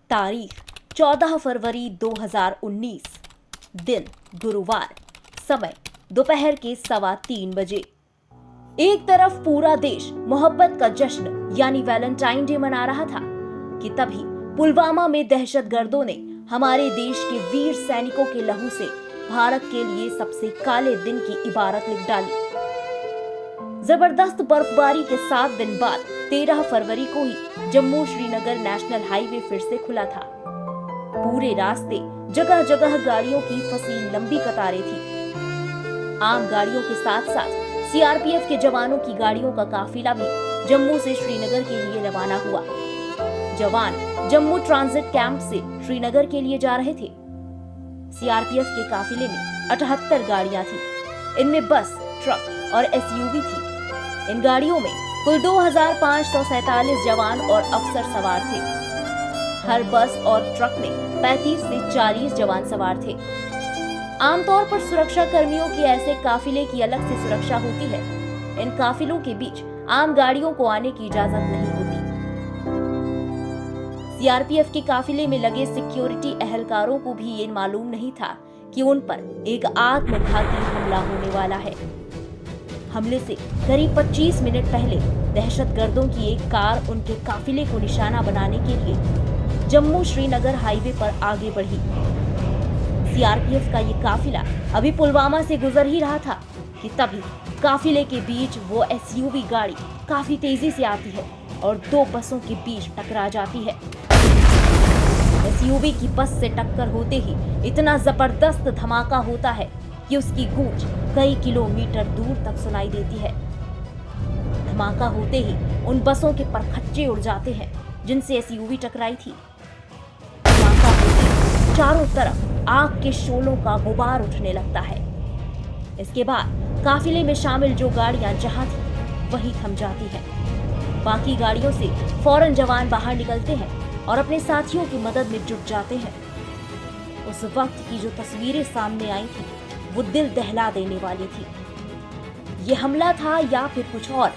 तारीख 14 फरवरी 2019, दिन गुरुवार, समय दोपहर के 3:15 बजे। एक तरफ पूरा देश मोहब्बत का जश्न यानी वैलेंटाइन डे मना रहा था कि तभी पुलवामा में दहशतगर्दों ने हमारे देश के वीर सैनिकों के लहू से भारत के लिए सबसे काले दिन की इबारत लिख डाली। जबरदस्त बर्फबारी के 7 दिन बाद 13 फरवरी को ही जम्मू श्रीनगर नेशनल हाईवे फिर से खुला था। पूरे रास्ते जगह जगह गाड़ियों की फंसी लंबी कतारें थी। आम गाड़ियों के साथ साथ सीआरपीएफ के जवानों की गाड़ियों का काफिला भी जम्मू से श्रीनगर के लिए रवाना हुआ। जवान जम्मू ट्रांजिट कैंप से श्रीनगर के लिए जा रहे थे। सीआरपीएफ के काफिले में 78 गाड़ियां थी। इनमें बस, ट्रक और एसयूवी थी। इन गाड़ियों में कुल 2547 जवान और अफसर सवार थे। हर बस और ट्रक में 35 से 40 जवान सवार थे। आमतौर पर सुरक्षा कर्मियों के ऐसे काफिले की अलग से सुरक्षा होती है। इन काफिलों के बीच आम गाड़ियों को आने की इजाजत नहीं होती। सीआरपीएफ के काफिले में लगे सिक्योरिटी एहलकारों को भी ये मालूम नहीं था कि उन पर एक आत्मघाती हमला होने वाला है। हमले से करीब 25 मिनट पहले दहशतगर्दों की एक कार उनके काफिले को निशाना बनाने के लिए जम्मू श्रीनगर हाईवे पर आगे बढ़ी। सीआरपीएफ का ये काफिला अभी पुलवामा से गुजर ही रहा था कि तभी काफिले के बीच वो एसयूवी गाड़ी काफी तेजी से आती है और 2 बसों के बीच टकरा जाती है। एसयूवी की बस से टक्कर होते ही इतना जबरदस्त धमाका होता है कि उसकी गूंज कई किलोमीटर दूर तक सुनाई देती है। धमाका होते ही उन बसों के परखच्चे उड़ जाते हैं जिनसे एसयूवी टकराई थी। धमाका होते ही चारों तरफ आग के शोलों का गुबार उठने लगता है। इसके बाद काफिले में शामिल जो गाड़ियां जहां थी वहीं थम जाती हैं। बाकी गाड़ियों से फौरन जवान बाहर निकलते हैं और अपने साथियों की मदद में जुट जाते हैं। उस वक्त की जो तस्वीरें सामने आई थी वो दिल दहला देने वाली थी। ये हमला था या फिर कुछ और,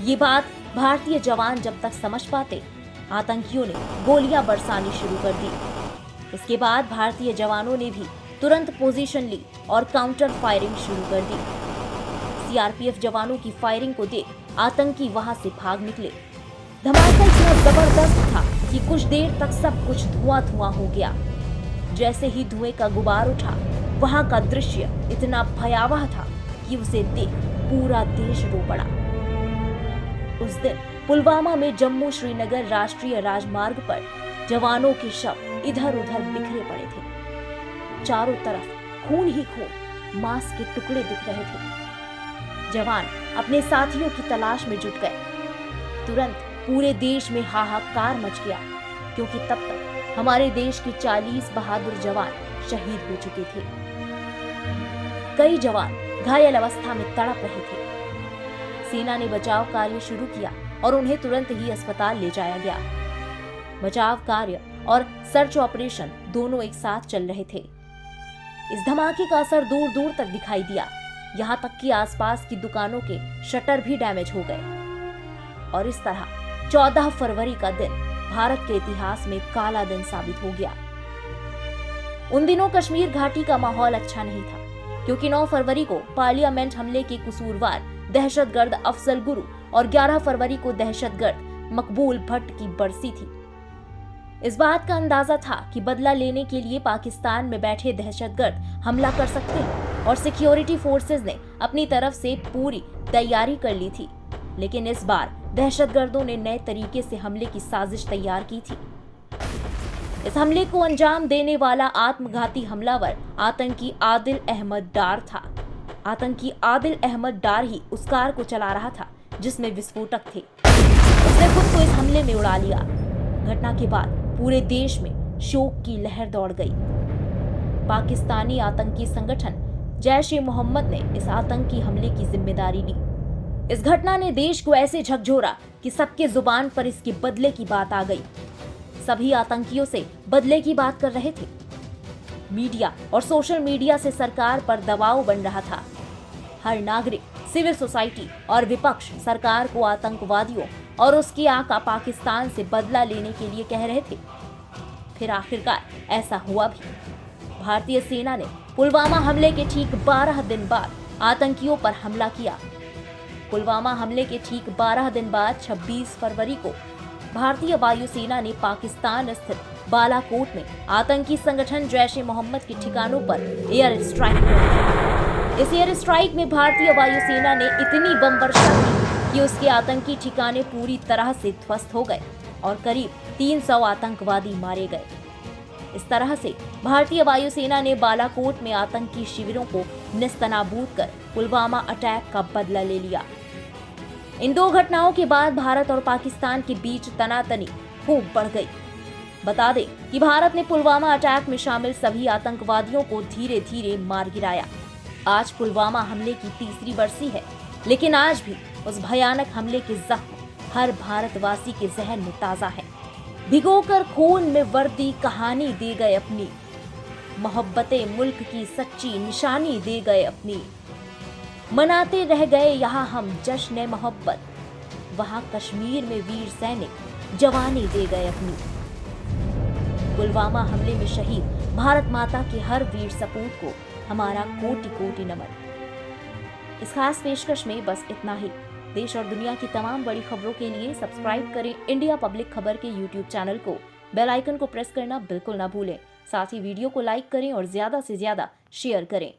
ये बात भारतीय जवान जब तक समझ पाते, आतंकियों ने गोलियां बरसानी शुरू कर दी। इसके बाद भारतीय जवानों ने भी तुरंत पोजीशन ली और काउंटर फायरिंग शुरू कर दी। सीआरपीएफ जवानों की फायरिंग को देख आतंकी वहां से भाग निकले। धमाका इतना जबरदस्त था कि कुछ देर तक सब कुछ धुआं हो गया। जैसे ही धुएं का गुबार उठा, वहां का दृश्य इतना भयावह था कि उसे देख पूरा देश रो पड़ा। उस दिन पुलवामा में जम्मू श्रीनगर राष्ट्रीय राजमार्ग पर जवानों के शव इधर उधर बिखरे पड़े थे। चारों तरफ खून ही खून, मांस के टुकड़े दिख रहे थे। जवान अपने साथियों की तलाश में जुट गए। तुरंत पूरे देश में हाहाकार मच गया क्योंकि तब तक हमारे देश के 40 बहादुर जवान शहीद हो चुके थे। कई जवान घायल अवस्था में तड़प रहे थे। सेना ने बचाव कार्य शुरू किया और उन्हें तुरंत ही अस्पताल ले जाया गया। बचाव कार्य और सर्च ऑपरेशन दोनों एक साथ चल रहे थे। इस धमाके का असर दूर दूर तक दिखाई दिया। यहाँ तक कि आसपास की दुकानों के शटर भी डैमेज हो गए। और इस तरह 14 फरवरी का दिन भारत के इतिहास में काला दिन साबित हो गया। उन दिनों कश्मीर घाटी का माहौल अच्छा नहीं था क्योंकि 9 फरवरी को पार्लियामेंट हमले के कसूरवार दहशतगर्द अफजल गुरु और 11 फरवरी को दहशतगर्द मकबूल भट्ट की बरसी थी। इस बात का अंदाजा था कि बदला लेने के लिए पाकिस्तान में बैठे दहशतगर्द हमला कर सकते हैं और सिक्योरिटी फोर्सेस ने अपनी तरफ से पूरी तैयारी कर ली थी। लेकिन इस बार दहशतगर्दों ने नए तरीके से हमले की साजिश तैयार की थी। इस हमले को अंजाम देने वाला आत्मघाती हमलावर आतंकी आदिल अहमद डार था। आतंकी आदिल अहमद डार ही उस कार को चला रहा था जिसमें विस्फोटक थे। उसने खुद को इस हमले में उड़ा लिया। घटना के बाद पूरे देश में शोक की लहर दौड़ गई। पाकिस्तानी आतंकी संगठन जैश-ए-मोहम्मद ने इस आतंकी हमले की जिम्मेदारी ली। इस घटना ने देश को ऐसे झकझोरा कि सबके जुबान पर इसके बदले की बात आ गई। सभी आतंकियों से बदले की बात कर रहे थे। मीडिया और सोशल मीडिया से सरकार पर दबाव बन रहा था। हर नागरिक, सिविल सोसाइटी और विपक्ष सरकार को आतंकवादियों और उसके आका पाकिस्तान से बदला लेने के लिए कह रहे थे। फिर आखिरकार ऐसा हुआ भी। भारतीय सेना ने पुलवामा हमले के ठीक 12 दिन बाद आतंकियों पर हमला किया। पुलवामा हमले के ठीक 12 दिन बाद 26 फरवरी को भारतीय वायुसेना ने पाकिस्तान स्थित बालाकोट में आतंकी संगठन जैश ए मोहम्मद के ठिकानों पर एयर स्ट्राइक कर दी। इस एयर स्ट्राइक में भारतीय वायुसेना ने इतनी बम वर्षा की कि उसके आतंकी ठिकाने पूरी तरह से ध्वस्त हो गए और करीब 300 आतंकवादी मारे गए। इस तरह से भारतीय वायुसेना ने बालाकोट में आतंकी शिविरों को नेस्तनाबूद कर पुलवामा अटैक का बदला ले लिया। इन दो घटनाओं के बाद भारत और पाकिस्तान के बीच तनातनी खूब बढ़ गई। बता दें कि भारत ने पुलवामा अटैक में शामिल सभी आतंकवादियों को धीरे धीरे मार गिराया। आज पुलवामा हमले की तीसरी बरसी है, लेकिन आज भी उस भयानक हमले के जख्म हर भारतवासी के जहन में ताजा है। भिगोकर खून में वर्दी कहानी दे गए अपनी, मोहब्बते मुल्क की सच्ची निशानी दे गए अपनी। मनाते रह गए यहाँ हम जश्न मोहब्बत, वहाँ कश्मीर में वीर सैनिक जवानी दे गए अपनी। पुलवामा हमले में शहीद भारत माता के हर वीर सपूत को हमारा कोटि कोटि नमन। इस खास पेशकश में बस इतना ही। देश और दुनिया की तमाम बड़ी खबरों के लिए सब्सक्राइब करें इंडिया पब्लिक खबर के YouTube चैनल को। बेल आइकन को प्रेस करना बिल्कुल ना भूलें। साथ ही वीडियो को लाइक करें और ज्यादा से ज्यादा शेयर करें।